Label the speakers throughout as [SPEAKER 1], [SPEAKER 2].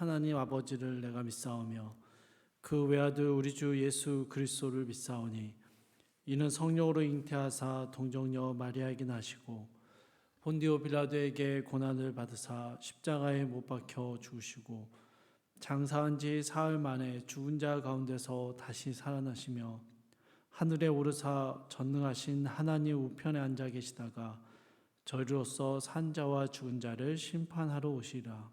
[SPEAKER 1] 하나님 아버지를 내가 믿사오며 그 외아들 우리 주 예수 그리스도를 믿사오니 이는 성령으로 잉태하사 동정녀 마리아에게 나시고 본디오 빌라도에게 고난을 받으사 십자가에 못 박혀 죽으시고 장사한 지 사흘 만에 죽은 자 가운데서 다시 살아나시며 하늘에 오르사 전능하신 하나님 우편에 앉아 계시다가 저희로서 산 자와 죽은 자를 심판하러 오시리라.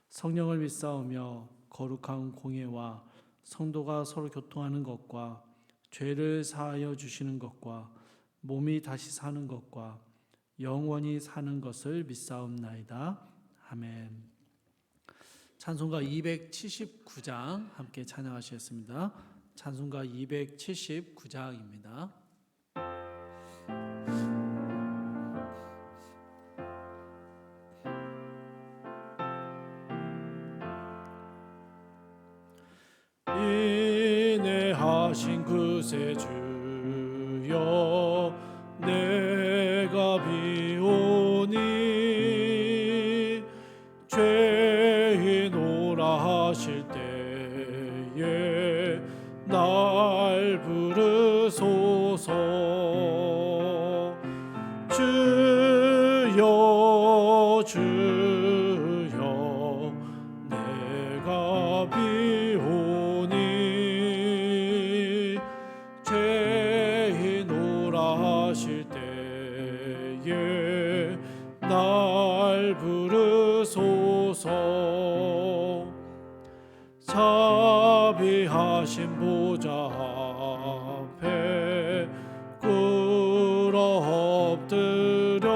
[SPEAKER 1] 성령을 믿사오며 거룩한 공예와 성도가 서로 교통하는 것과 죄를 사하여 주시는 것과 몸이 다시 사는 것과 영원히 사는 것을 믿사옵나이다. 아멘. 찬송가 279장 함께 찬양하시겠습니다. 찬송가 279장입니다. 인내하신 그새 주여 내가 비오니 죄인오라 하실 때에 날 부르소서. 주여 주여 내가 비오니 죄인오라 하실 때에 날 부르소서. 자비하신 보좌 앞에 꿇어 엎드려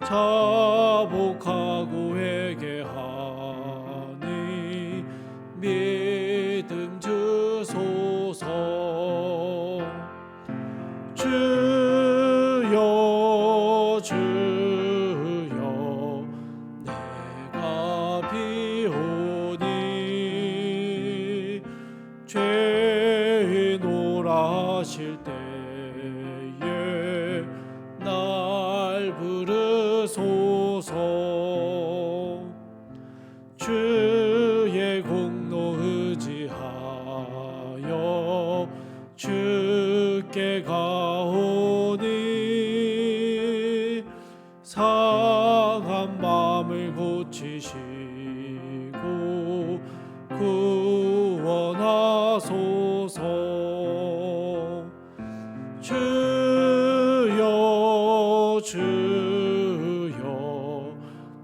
[SPEAKER 1] 자복하고 회개하니 믿음 주소서. 주여 주여 내가 비오니 죄인오라 하실 때에 날 부르소서. 주의 공로 의지하여 주께 가오니 상한 마음을 고치시고 구원하소서. 주여 주여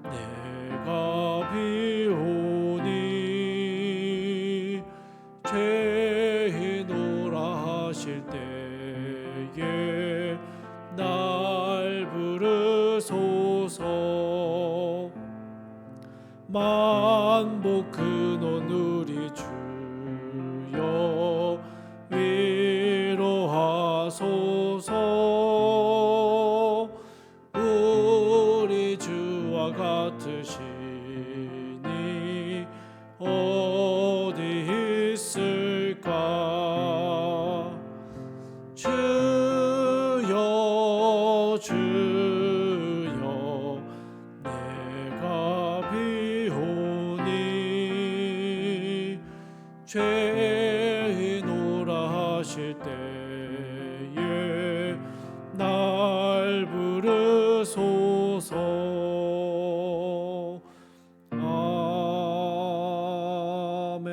[SPEAKER 1] 내가 비오니 죄인오라 하실 때에 날 부르소서. 만복 근원 우리 주여 위로하소서. 우리 주와 같으시니 어디 있을까. 주여 주여 내가 비오니 죄인오라 하실 때에 날 부르소서. 아멘.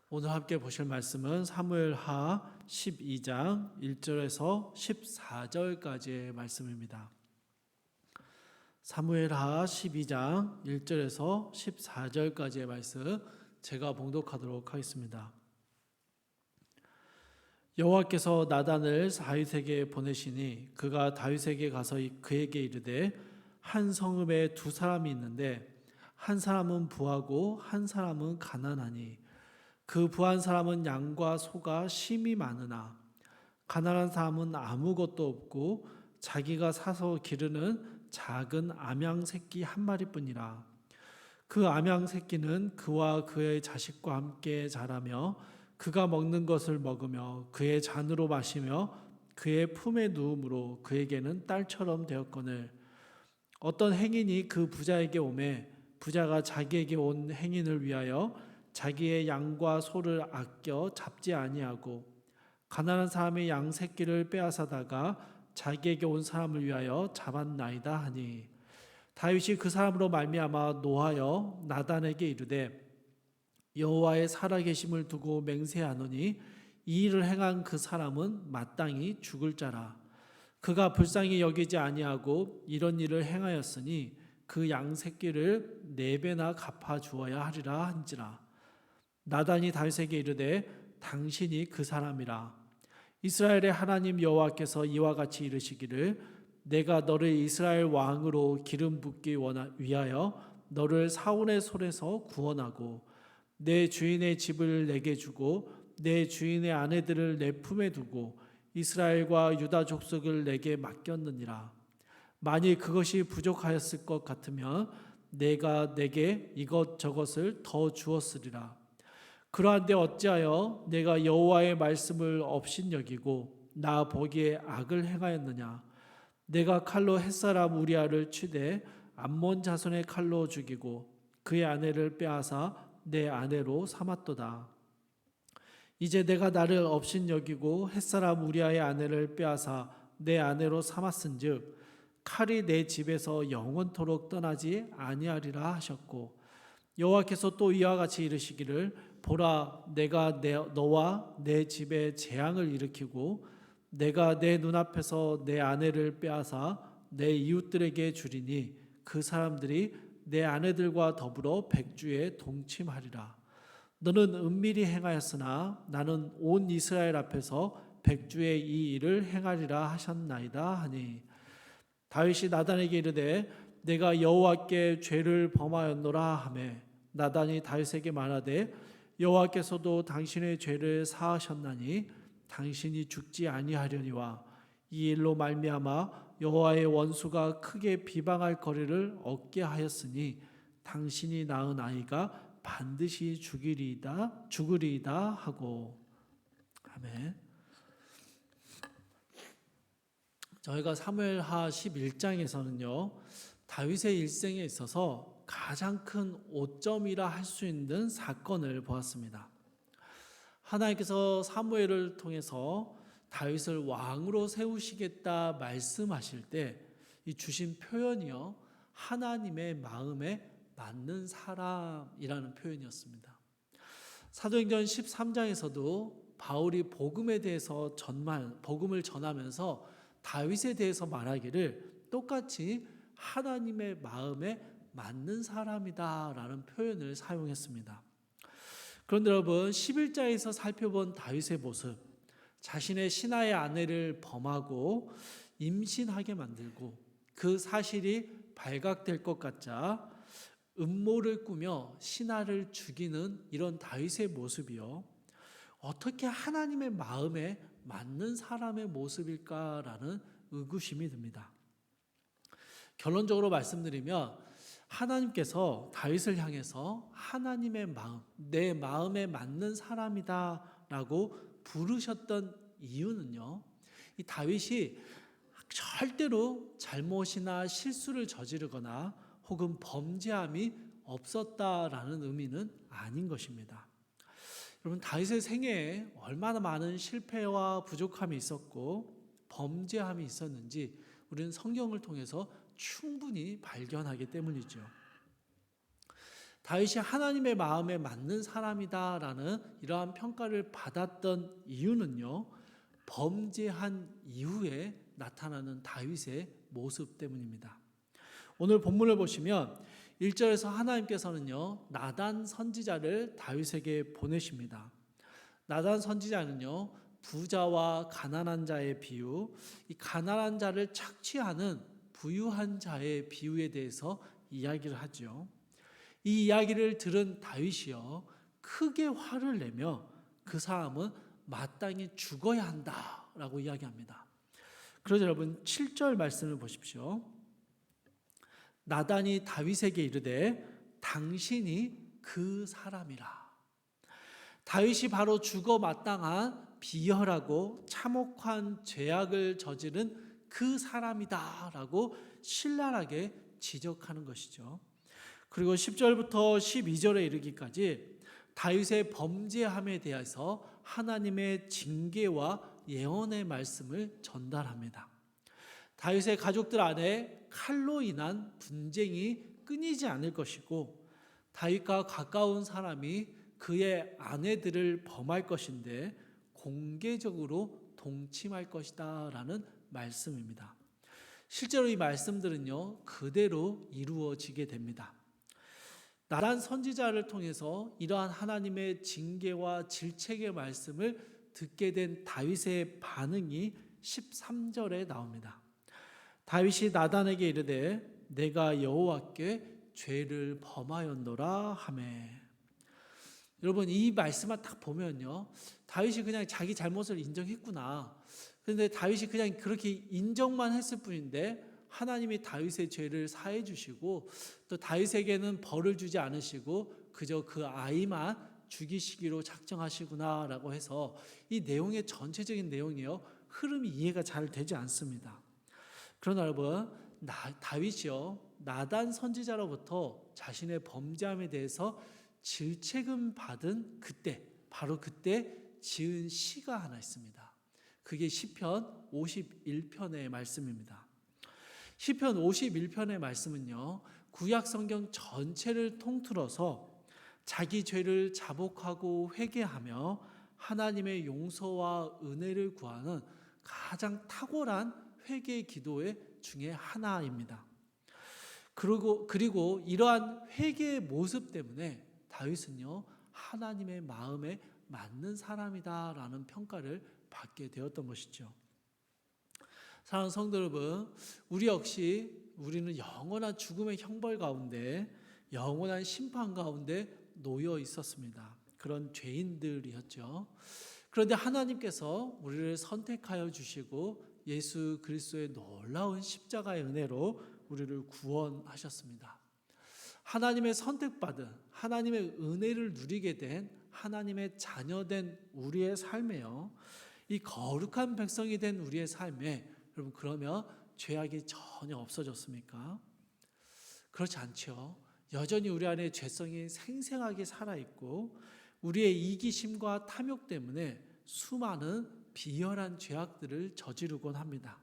[SPEAKER 1] 오늘 함께 보실 말씀은 사무엘하 12장 1절에서 14절까지의 말씀입니다. 사무엘하 12장 1절에서 14절까지의 말씀 제가 봉독하도록 하겠습니다. 여호와께서 나단을 다윗에게 보내시니 그가 다윗에게 가서 그에게 이르되 한 성읍에 두 사람이 있는데 한 사람은 부하고 한 사람은 가난하니 그 부한 사람은 양과 소가 심히 많으나 가난한 사람은 아무것도 없고 자기가 사서 기르는 작은 암양 새끼 한 마리뿐이라. 그 암양 새끼는 그와 그의 자식과 함께 자라며 그가 먹는 것을 먹으며 그의 잔으로 마시며 그의 품에 누움으로 그에게는 딸처럼 되었거늘 어떤 행인이 그 부자에게 오매 부자가 자기에게 온 행인을 위하여 자기의 양과 소를 아껴 잡지 아니하고 가난한 사람의 양 새끼를 빼앗아다가 자기에게 온 사람을 위하여 잡았나이다 하니 다윗이 그 사람으로 말미암아 노하여 나단에게 이르되 여호와의 살아계심을 두고 맹세하노니 이 일을 행한 그 사람은 마땅히 죽을 자라. 그가 불쌍히 여기지 아니하고 이런 일을 행하였으니 그 양 새끼를 4배나 갚아 주어야 하리라 한지라. 나단이 다윗에게 이르되 당신이 그 사람이라. 이스라엘의 하나님 여호와께서 이와 같이 이르시기를 내가 너를 이스라엘 왕으로 기름 붓기 위하여 너를 사울의 손에서 구원하고 내 주인의 집을 내게 주고 내 주인의 아내들을 내 품에 두고 이스라엘과 유다 족속을 내게 맡겼느니라. 만일 그것이 부족하였을 것 같으면 내가 내게 이것저것을 더 주었으리라. 그러한데 어찌하여 내가 여호와의 말씀을 업신여기고 나 보기에 악을 행하였느냐. 내가 칼로 햇사람 우리아를 치되 암몬 자손의 칼로 죽이고 그의 아내를 빼앗아 내 아내로 삼았도다. 이제 내가 나를 업신여기고 햇사람 우리아의 아내를 빼앗아 내 아내로 삼았은즉 칼이 내 집에서 영원토록 떠나지 아니하리라 하셨고 여호와께서 또 이와 같이 이르시기를 보라 내가 너와 내 집에 재앙을 일으키고 내가 내 눈앞에서 내 아내를 빼앗아 내 이웃들에게 주리니 그 사람들이 내 아내들과 더불어 백주에 동침하리라. 너는 은밀히 행하였으나 나는 온 이스라엘 앞에서 백주의 이 일을 행하리라 하셨나이다 하니 다윗이 나단에게 이르되 내가 여호와께 죄를 범하였노라 하매 나단이 다윗에게 말하되 여호와께서도 당신의 죄를 사하셨나니 당신이 죽지 아니하려니와 이 일로 말미암아 여호와의 원수가 크게 비방할 거리를 얻게 하였으니 당신이 낳은 아이가 반드시 죽으리이다 하고. 아멘. 저희가 사무엘하 11장에서는요 다윗의 일생에 있어서 가장 큰 오점이라 할 수 있는 사건을 보았습니다. 하나님께서 사무엘을 통해서 다윗을 왕으로 세우시겠다 말씀하실 때 이 주신 표현이요 하나님의 마음에 맞는 사람이라는 표현이었습니다. 사도행전 13장에서도 바울이 복음에 대해서 복음을 전하면서 다윗에 대해서 말하기를 똑같이 하나님의 마음에 맞는 사람이다라는 표현을 사용했습니다. 그런데 여러분 11장에서 살펴본 다윗의 모습, 자신의 신하의 아내를 범하고 임신하게 만들고 그 사실이 발각될 것 같자 음모를 꾸며 신하를 죽이는 이런 다윗의 모습이요 어떻게 하나님의 마음에 맞는 사람의 모습일까라는 의구심이 듭니다. 결론적으로 말씀드리면 하나님께서 다윗을 향해서 하나님의 마음, 내 마음에 맞는 사람이다라고 부르셨던 이유는요. 이 다윗이 절대로 잘못이나 실수를 저지르거나 혹은 범죄함이 없었다라는 의미는 아닌 것입니다. 여러분 다윗의 생애에 얼마나 많은 실패와 부족함이 있었고 범죄함이 있었는지 우리는 성경을 통해서 충분히 발견하기 때문이죠. 다윗이 하나님의 마음에 맞는 사람이다라는 이러한 평가를 받았던 이유는요. 범죄한 이후에 나타나는 다윗의 모습 때문입니다. 오늘 본문을 보시면 1절에서 하나님께서는요. 나단 선지자를 다윗에게 보내십니다. 나단 선지자는요. 부자와 가난한 자의 비유, 이 가난한 자를 착취하는 부유한 자의 비유에 대해서 이야기를 하죠. 이 이야기를 들은 다윗이요 크게 화를 내며 그 사람은 마땅히 죽어야 한다라고 이야기합니다. 그러자 여러분 7절 말씀을 보십시오. 나단이 다윗에게 이르되 당신이 그 사람이라. 다윗이 바로 죽어 마땅한 비열하고 참혹한 죄악을 저지른 그 사람이다라고 신랄하게 지적하는 것이죠. 그리고 10절부터 12절에 이르기까지 다윗의 범죄함에 대해서 하나님의 징계와 예언의 말씀을 전달합니다. 다윗의 가족들 안에 칼로 인한 분쟁이 끊이지 않을 것이고 다윗과 가까운 사람이 그의 아내들을 범할 것인데 공개적으로 동침할 것이다 라는 말씀입니다. 실제로 이 말씀들은요 그대로 이루어지게 됩니다. 나단 선지자를 통해서 이러한 하나님의 징계와 질책의 말씀을 듣게 된 다윗의 반응이 13절에 나옵니다. 다윗이 나단에게 이르되 내가 여호와께 죄를 범하였노라 하매. 여러분 이 말씀만 딱 보면요 다윗이 그냥 자기 잘못을 인정했구나. 그런데 다윗이 그냥 그렇게 인정만 했을 뿐인데 하나님이 다윗의 죄를 사해 주시고 또 다윗에게는 벌을 주지 않으시고 그저 그 아이만 죽이시기로 작정하시구나라고 해서 이 내용의 전체적인 내용이요 흐름이 이해가 잘 되지 않습니다. 그러나 여러분 다윗이요 나단 선지자로부터 자신의 범죄함에 대해서 질책을 받은 그때 바로 그때 지은 시가 하나 있습니다. 그게 시편 51편의 말씀입니다. 시편 51편의 말씀은요 구약 성경 전체를 통틀어서 자기 죄를 자복하고 회개하며 하나님의 용서와 은혜를 구하는 가장 탁월한 회개 기도의 중에 하나입니다. 그리고 이러한 회개의 모습 때문에 다윗은요 하나님의 마음에 맞는 사람이다라는 평가를 받게 되었던 것이죠. 사랑하는 성도 여러분, 우리 역시 우리는 영원한 죽음의 형벌 가운데 영원한 심판 가운데 놓여 있었습니다. 그런 죄인들이었죠. 그런데 하나님께서 우리를 선택하여 주시고 예수 그리스도의 놀라운 십자가의 은혜로 우리를 구원하셨습니다. 하나님의 선택받은 하나님의 은혜를 누리게 된 하나님의 자녀된 우리의 삶에요. 이 거룩한 백성이 된 우리의 삶에 여러분 그러면 죄악이 전혀 없어졌습니까? 그렇지 않죠. 여전히 우리 안에 죄성이 생생하게 살아있고 우리의 이기심과 탐욕 때문에 수많은 비열한 죄악들을 저지르곤 합니다.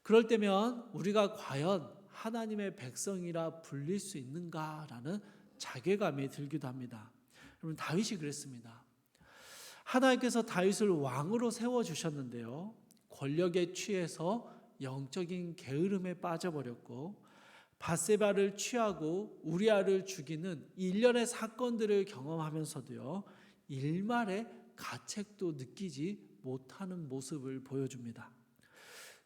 [SPEAKER 1] 그럴 때면 우리가 과연 하나님의 백성이라 불릴 수 있는가라는 자괴감이 들기도 합니다. 여러분 다윗이 그랬습니다. 하나님께서 다윗을 왕으로 세워주셨는데요. 권력에 취해서 영적인 게으름에 빠져버렸고 밧세바를 취하고 우리아를 죽이는 일련의 사건들을 경험하면서도요. 일말의 가책도 느끼지 못하는 모습을 보여줍니다.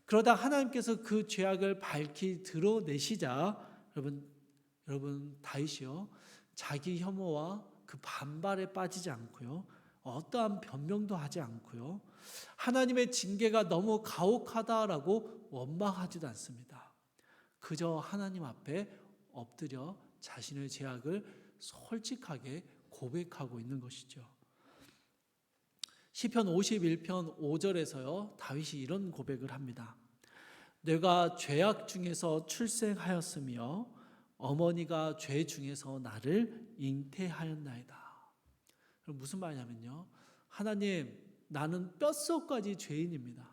[SPEAKER 1] 그러다 하나님께서 그 죄악을 밝히 드러내시자 여러분 다윗이요. 자기 혐오와 그 반발에 빠지지 않고요. 어떠한 변명도 하지 않고요. 하나님의 징계가 너무 가혹하다라고 원망하지도 않습니다. 그저 하나님 앞에 엎드려 자신의 죄악을 솔직하게 고백하고 있는 것이죠. 시편 51편 5절에서요. 다윗이 이런 고백을 합니다. 내가 죄악 중에서 출생하였으며 어머니가 죄 중에서 나를 잉태하였나이다. 그럼 무슨 말이냐면요. 하나님, 나는 뼛속까지 죄인입니다.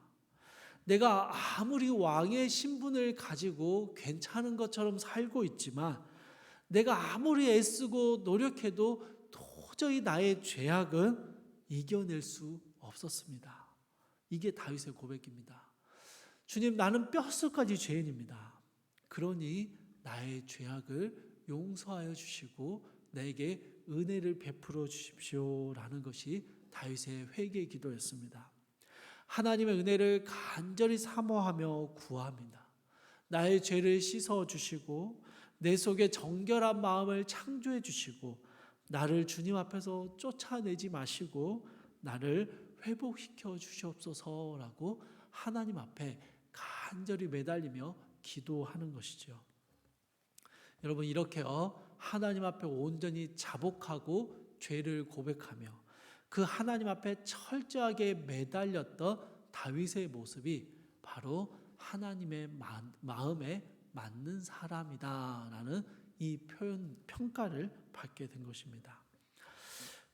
[SPEAKER 1] 내가 아무리 왕의 신분을 가지고 괜찮은 것처럼 살고 있지만 내가 아무리 애쓰고 노력해도 도저히 나의 죄악은 이겨낼 수 없었습니다. 이게 다윗의 고백입니다. 주님, 나는 뼛속까지 죄인입니다. 그러니 나의 죄악을 용서하여 주시고 내게 은혜를 베풀어 주십시오라는 것이 다윗의 회개 기도였습니다. 하나님의 은혜를 간절히 사모하며 구합니다. 나의 죄를 씻어 주시고 내 속에 정결한 마음을 창조해 주시고 나를 주님 앞에서 쫓아내지 마시고 나를 회복시켜 주시옵소서라고 하나님 앞에 간절히 매달리며 기도하는 것이죠. 여러분 이렇게요. 하나님 앞에 온전히 자복하고 죄를 고백하며 그 하나님 앞에 철저하게 매달렸던 다윗의 모습이 바로 하나님의 마음에 맞는 사람이다라는 이 평가를 받게 된 것입니다.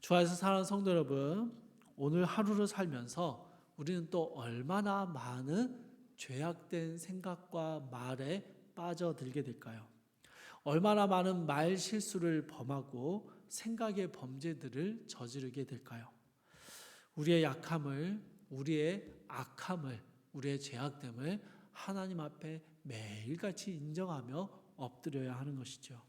[SPEAKER 1] 주 안에서 사랑하는 성도 여러분, 오늘 하루를 살면서 우리는 또 얼마나 많은 죄악된 생각과 말에 빠져들게 될까요? 얼마나 많은 말 실수를 범하고 생각의 범죄들을 저지르게 될까요? 우리의 약함을, 우리의 악함을, 우리의 죄악됨을 하나님 앞에 매일같이 인정하며 엎드려야 하는 것이죠.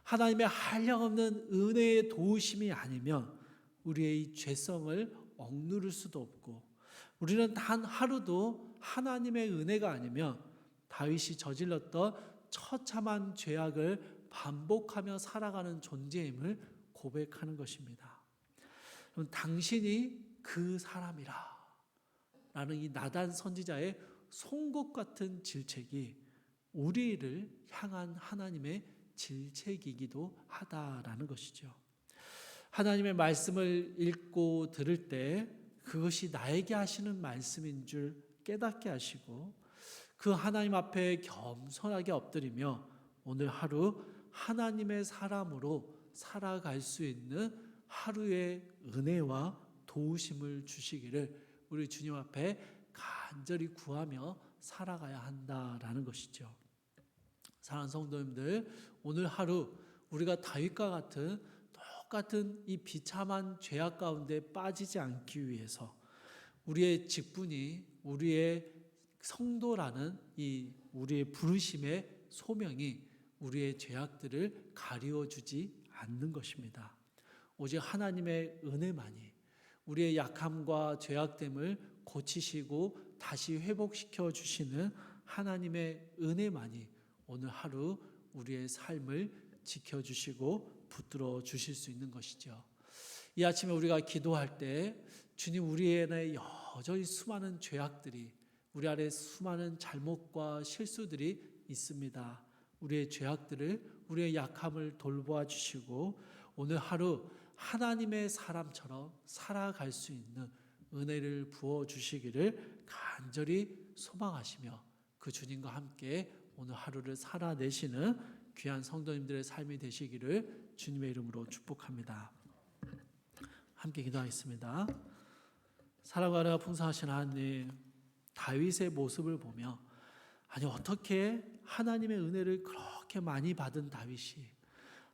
[SPEAKER 1] 하나님의 한량없는 은혜의 도우심이 아니면 우리의 이 죄성을 억누를 수도 없고, 우리는 단 하루도 하나님의 은혜가 아니면 다윗이 저질렀던 처참한 죄악을 반복하며 살아가는 존재임을 고백하는 것입니다. 그럼 당신이 그 사람이라 라는 이 나단 선지자의 송곳 같은 질책이 우리를 향한 하나님의 질책이기도 하다라는 것이죠. 하나님의 말씀을 읽고 들을 때 그것이 나에게 하시는 말씀인 줄 깨닫게 하시고, 그 하나님 앞에 겸손하게 엎드리며 오늘 하루 하나님의 사람으로 살아갈 수 있는 하루의 은혜와 도우심을 주시기를 우리 주님 앞에 간절히 구하며 살아가야 한다라는 것이죠. 사랑하는 성도님들, 오늘 하루 우리가 다윗과 같은 똑같은 이 비참한 죄악 가운데 빠지지 않기 위해서 우리의 직분이, 우리의 성도라는 이 우리의 부르심의 소명이 우리의 죄악들을 가리워 주지 않는 것입니다. 오직 하나님의 은혜만이 우리의 약함과 죄악됨을 고치시고 다시 회복시켜 주시는 하나님의 은혜만이 오늘 하루 우리의 삶을 지켜주시고 붙들어 주실 수 있는 것이죠. 이 아침에 우리가 기도할 때 주님, 우리 안에 여전히 수많은 죄악들이, 우리 안에 수많은 잘못과 실수들이 있습니다. 우리의 죄악들을, 우리의 약함을 돌보아 주시고 오늘 하루 하나님의 사람처럼 살아갈 수 있는 은혜를 부어 주시기를 간절히 소망하시며 그 주님과 함께 오늘 하루를 살아내시는 귀한 성도님들의 삶이 되시기를 주님의 이름으로 축복합니다. 함께 기도하겠습니다. 사랑과 은혜가 풍성하신 하나님, 다윗의 모습을 보며 아니 어떻게 하나님의 은혜를 그렇게 많이 받은 다윗이,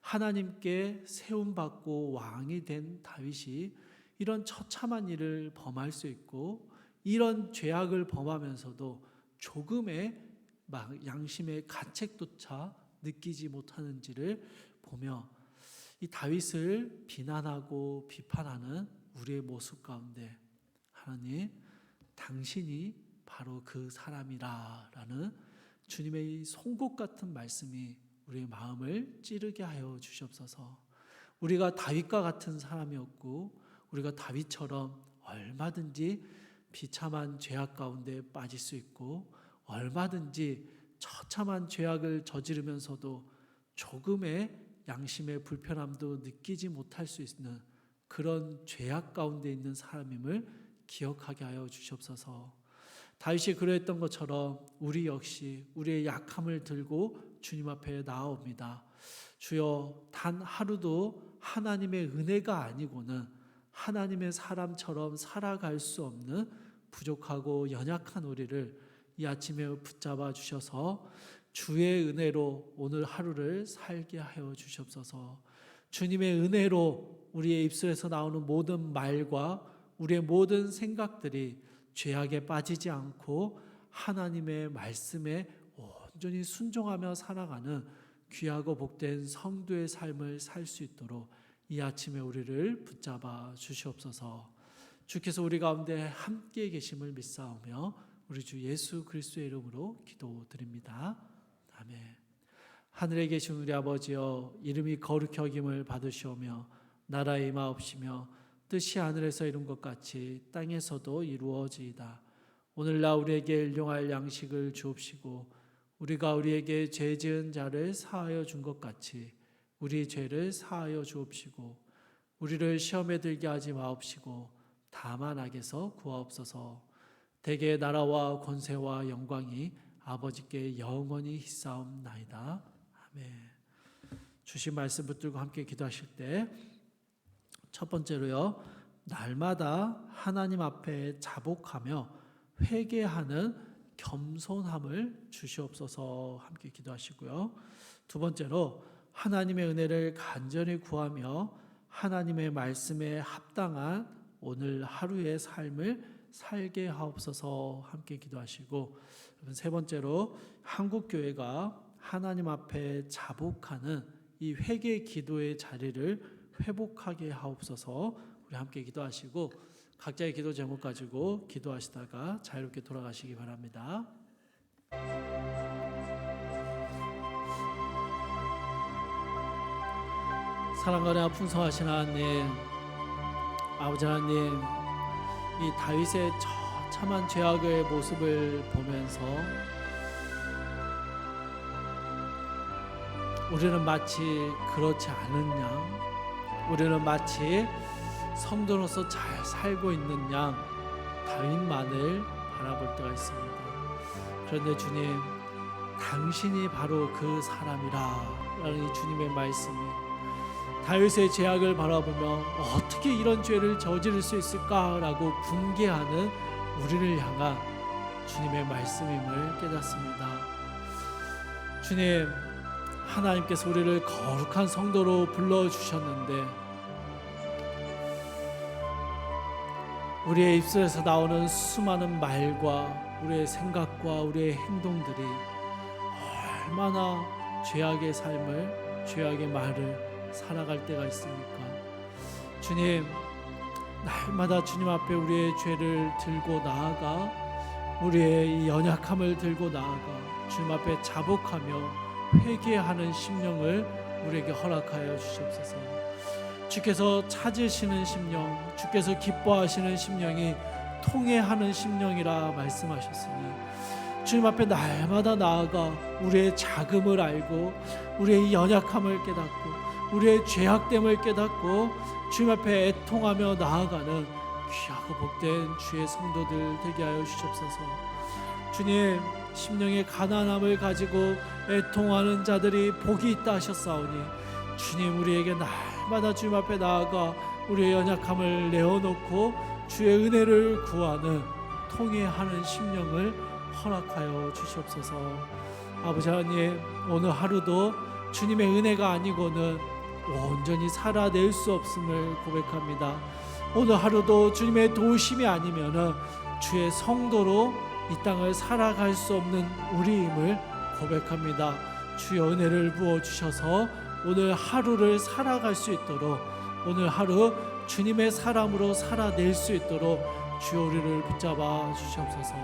[SPEAKER 1] 하나님께 세움받고 왕이 된 다윗이 이런 처참한 일을 범할 수 있고 이런 죄악을 범하면서도 조금의 양심의 가책조차 느끼지 못하는지를 보며 이 다윗을 비난하고 비판하는 우리의 모습 가운데 하나님, 당신이 바로 그 사람이라라는 주님의 이 송곳 같은 말씀이 우리의 마음을 찌르게 하여 주시옵소서. 우리가 다윗과 같은 사람이었고 우리가 다윗처럼 얼마든지 비참한 죄악 가운데 빠질 수 있고 얼마든지 처참한 죄악을 저지르면서도 조금의 양심의 불편함도 느끼지 못할 수 있는 그런 죄악 가운데 있는 사람임을 기억하게 하여 주시옵소서. 다윗이 그러했던 것처럼 우리 역시 우리의 약함을 들고 주님 앞에 나아옵니다. 주여, 단 하루도 하나님의 은혜가 아니고는 하나님의 사람처럼 살아갈 수 없는 부족하고 연약한 우리를 이 아침에 붙잡아 주셔서 주의 은혜로 오늘 하루를 살게 하여 주시옵소서. 주님의 은혜로 우리의 입술에서 나오는 모든 말과 우리의 모든 생각들이 죄악에 빠지지 않고 하나님의 말씀에 온전히 순종하며 살아가는 귀하고 복된 성도의 삶을 살 수 있도록 이 아침에 우리를 붙잡아 주시옵소서. 주께서 우리 가운데 함께 계심을 믿사오며 우리 주 예수 그리스도의 이름으로 기도드립니다. 아멘. 하늘에 계신 우리 아버지여, 이름이 거룩히 여김을 받으시오며 나라의 임하옵시며 뜻이 하늘에서 이룬 것 같이 땅에서도 이루어지이다. 오늘날 우리에게 일용할 양식을 주옵시고 우리가 우리에게 죄 지은 자를 사하여 준 것 같이 우리 죄를 사하여 주옵시고 우리를 시험에 들게 하지 마옵시고 다만 악에서 구하옵소서. 대개 나라와 권세와 영광이 아버지께 영원히 희사옵나이다. 아멘. 주신 말씀 붙들고 함께 기도하실 때 첫 번째로요, 날마다 하나님 앞에 자복하며 회개하는 겸손함을 주시옵소서 함께 기도하시고요. 두 번째로 하나님의 은혜를 간절히 구하며 하나님의 말씀에 합당한 오늘 하루의 삶을 살게 하옵소서 함께 기도하시고, 세 번째로 한국교회가 하나님 앞에 자복하는 이 회개 기도의 자리를 회복하게 하옵소서. 우리 함께 기도하시고 각자의 기도 제목 가지고 기도하시다가 자유롭게 돌아가시기 바랍니다. 사랑과 은혜가 풍성하신 하나님, 아버지 하나님, 이 다윗의 처참한 죄악의 모습을 보면서 우리는 마치 그렇지 않은 양, 우리는 마치 성도로서 잘 살고 있는 양 다윗만을 바라볼 때가 있습니다. 그런데 주님, 당신이 바로 그 사람이라 라는 이 주님의 말씀이 다윗의 죄악을 바라보며 어떻게 이런 죄를 저지를 수 있을까라고 붕괴하는 우리를 향한 주님의 말씀임을 깨닫습니다. 주님, 하나님께서 우리를 거룩한 성도로 불러주셨는데 우리의 입술에서 나오는 수많은 말과 우리의 생각과 우리의 행동들이 얼마나 죄악의 삶을, 죄악의 말을 살아갈 때가 있습니까? 주님, 날마다 주님 앞에 우리의 죄를 들고 나아가 우리의 이 연약함을 들고 나아가 주님 앞에 자복하며 회개하는 심령을 우리에게 허락하여 주시옵소서. 주께서 찾으시는 심령, 주께서 기뻐하시는 심령이 통회하는 심령이라 말씀하셨으니 주님 앞에 날마다 나아가 우리의 자금을 알고 우리의 연약함을 깨닫고 우리의 죄악됨을 깨닫고 주님 앞에 애통하며 나아가는 귀하고 복된 주의 성도들 되게 하여 주시옵소서. 주님, 심령의 가난함을 가지고 애통하는 자들이 복이 있다 하셨사오니 주님, 우리에게 날마다 주님 앞에 나아가 우리의 연약함을 내어놓고 주의 은혜를 구하는 통회하는 심령을 허락하여 주시옵소서. 아버지 하나님, 오늘 하루도 주님의 은혜가 아니고는 온전히 살아낼 수 없음을 고백합니다. 오늘 하루도 주님의 도우심이 아니면은 주의 성도로 이 땅을 살아갈 수 없는 우리임을 고백합니다. 주의 은혜를 부어주셔서 오늘 하루를 살아갈 수 있도록, 오늘 하루 주님의 사람으로 살아낼 수 있도록 주여 우리를 붙잡아 주시옵소서.